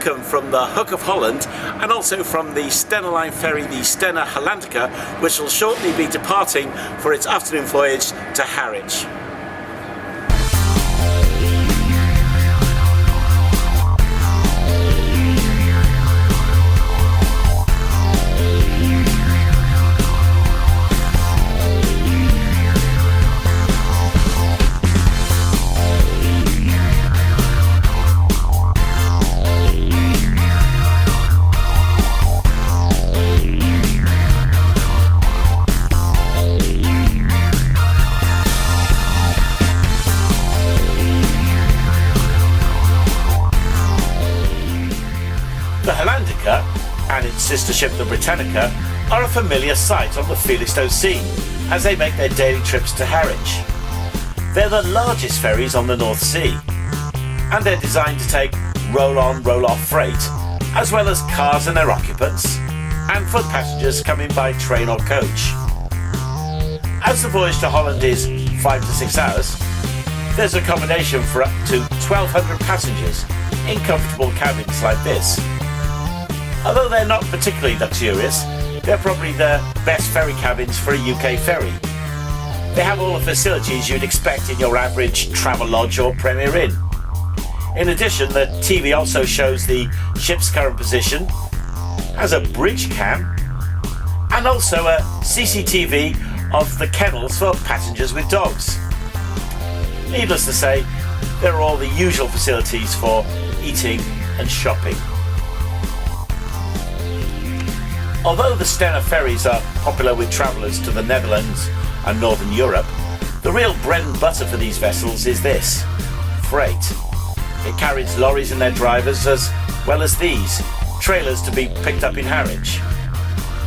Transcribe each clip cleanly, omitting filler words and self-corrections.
welcome from the Hook of Holland and also from the Stena Line ferry, the Stena Hollandica, which will shortly be departing for its afternoon voyage to Harwich. The Hollandica and its sister ship the Britannica are a familiar sight on the Felixstowe scene as they make their daily trips to Harwich. They're the largest ferries on the North Sea, and they're designed to take roll-on, roll-off freight, as well as cars and their occupants, and for passengers coming by train or coach. As the voyage to Holland is 5 to 6 hours, there's accommodation for up to 1,200 passengers in comfortable cabins like this. Although they're not particularly luxurious, they're probably the best ferry cabins for a UK ferry. They have all the facilities you'd expect in your average Travelodge or Premier Inn. In addition, the TV also shows the ship's current position, has a bridge cam, and also a CCTV of the kennels for passengers with dogs. Needless to say, there are all the usual facilities for eating and shopping. Although the Stena ferries are popular with travellers to the Netherlands and Northern Europe, the real bread and butter for these vessels is this: freight. It carries lorries and their drivers, as well as these trailers to be picked up in Harwich.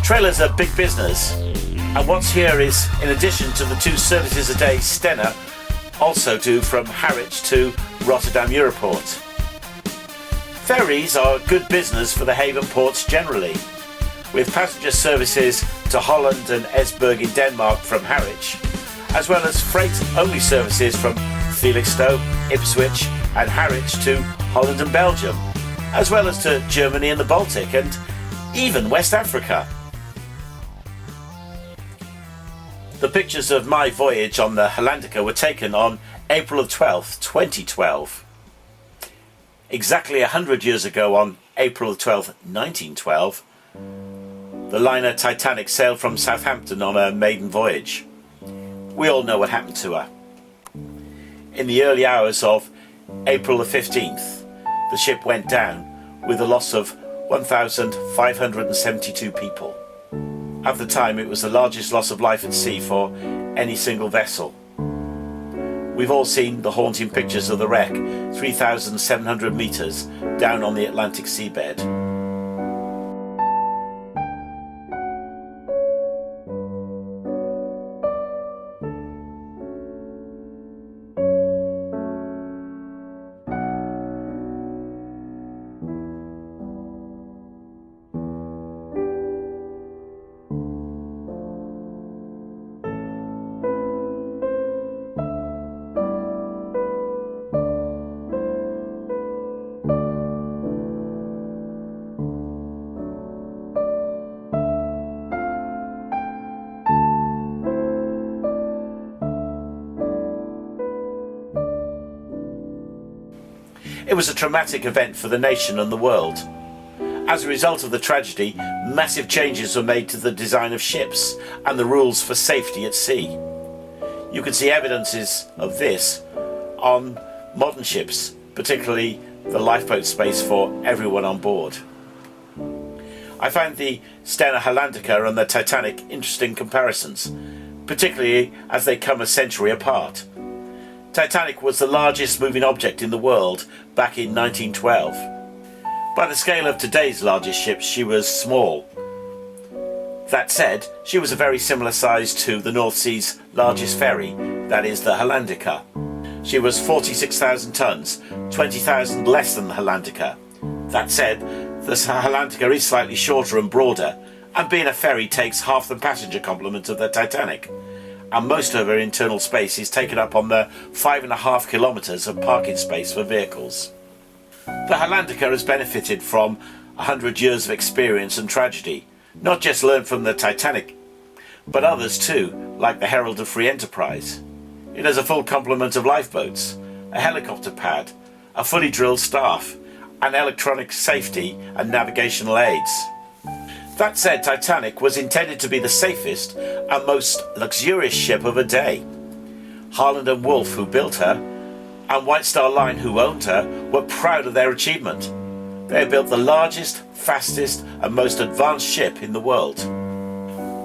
Trailers are big business, and what's here is, in addition to the 2 services a day Stena also do from Harwich to Rotterdam Europort. Ferries are good business for the haven ports generally, with passenger services to Holland and Esbjerg in Denmark from Harwich, as well as freight-only services from Felixstowe, Ipswich and Harwich to Holland and Belgium, as well as to Germany and the Baltic and even West Africa. The pictures of my voyage on the Hollandica were taken on April 12th, 2012. Exactly 100 years ago, on April 12th, 1912, the liner Titanic sailed from Southampton on her maiden voyage. We all know what happened to her. In the early hours of April the 15th, the ship went down with a loss of 1,572 people. At the time, it was the largest loss of life at sea for any single vessel. We've all seen the haunting pictures of the wreck 3,700 metres down on the Atlantic seabed. It was a traumatic event for the nation and the world. As a result of the tragedy, massive changes were made to the design of ships and the rules for safety at sea. You can see evidences of this on modern ships, particularly the lifeboat space for everyone on board. I found the Stena Hollandica and the Titanic interesting comparisons, particularly as they come a century apart. Titanic was the largest moving object in the world back in 1912. By the scale of today's largest ships, she was small. That said, she was a very similar size to the North Sea's largest ferry, that is the Hollandica. She was 46,000 tonnes, 20,000 less than the Hollandica. That said, the Hollandica is slightly shorter and broader, and being a ferry takes half the passenger complement of the Titanic, and most of her internal space is taken up on the 5.5 kilometres of parking space for vehicles. The Hollandica has benefited from 100 years of experience and tragedy, not just learned from the Titanic, but others too, like the Herald of Free Enterprise. It has a full complement of lifeboats, a helicopter pad, a fully drilled staff, and electronic safety and navigational aids. That said, Titanic was intended to be the safest and most luxurious ship of her day. Harland and Wolff, who built her, and White Star Line, who owned her, were proud of their achievement. They had built the largest, fastest, and most advanced ship in the world.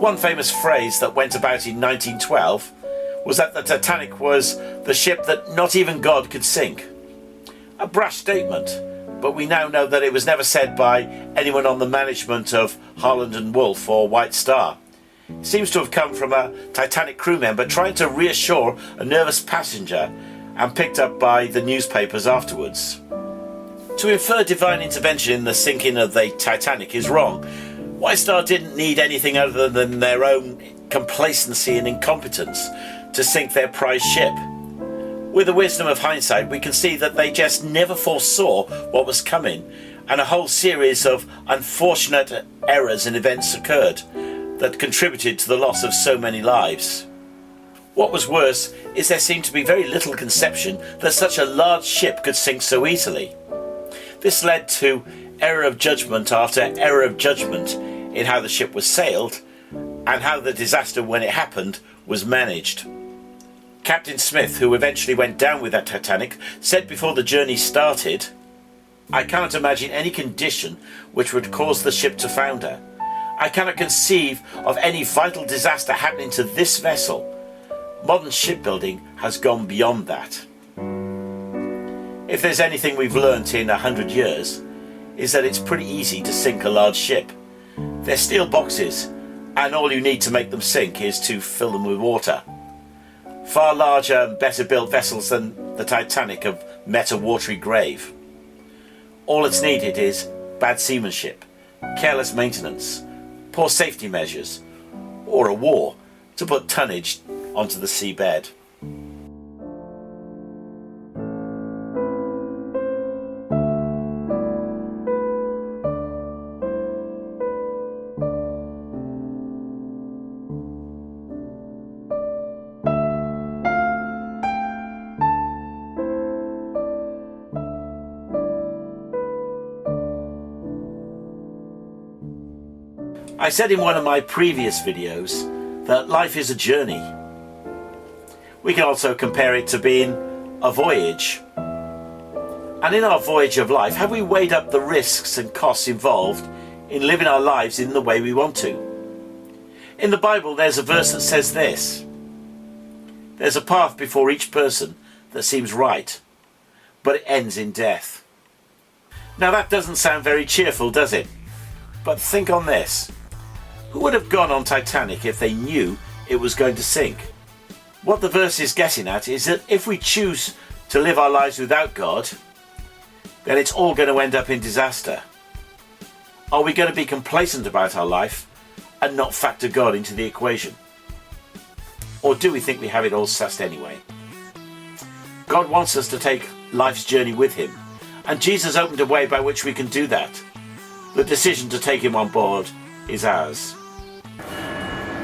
One famous phrase that went about in 1912 was that the Titanic was the ship that not even God could sink. A brash statement, but we now know that it was never said by anyone on the management of Harland and Wolff or White Star. It seems to have come from a Titanic crew member trying to reassure a nervous passenger, and picked up by the newspapers afterwards. To infer divine intervention in the sinking of the Titanic is wrong. White Star didn't need anything other than their own complacency and incompetence to sink their prize ship. With the wisdom of hindsight, we can see that they just never foresaw what was coming, and a whole series of unfortunate errors and events occurred that contributed to the loss of so many lives. What was worse is there seemed to be very little conception that such a large ship could sink so easily. This led to error of judgment after error of judgment in how the ship was sailed and how the disaster, when it happened, was managed. Captain Smith, who eventually went down with that Titanic, said before the journey started, "I cannot imagine any condition which would cause the ship to founder. I cannot conceive of any vital disaster happening to this vessel. Modern shipbuilding has gone beyond that." If there's anything we've learnt in 100 years, is that it's pretty easy to sink a large ship. They're steel boxes, and all you need to make them sink is to fill them with water. Far larger and better built vessels than the Titanic have met a watery grave. All it's needed is bad seamanship, careless maintenance, poor safety measures, or a war to put tonnage onto the seabed. I said in one of my previous videos that life is a journey. We can also compare it to being a voyage. And in our voyage of life, have we weighed up the risks and costs involved in living our lives in the way we want to? In the Bible, there's a verse that says this: "There's a path before each person that seems right, but it ends in death." Now that doesn't sound very cheerful, does it? But think on this. Who would have gone on Titanic if they knew it was going to sink? What the verse is getting at is that if we choose to live our lives without God, then it's all going to end up in disaster. Are we going to be complacent about our life and not factor God into the equation? Or do we think we have it all sussed anyway? God wants us to take life's journey with him, and Jesus opened a way by which we can do that. The decision to take him on board is ours.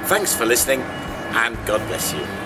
Thanks for listening, and God bless you.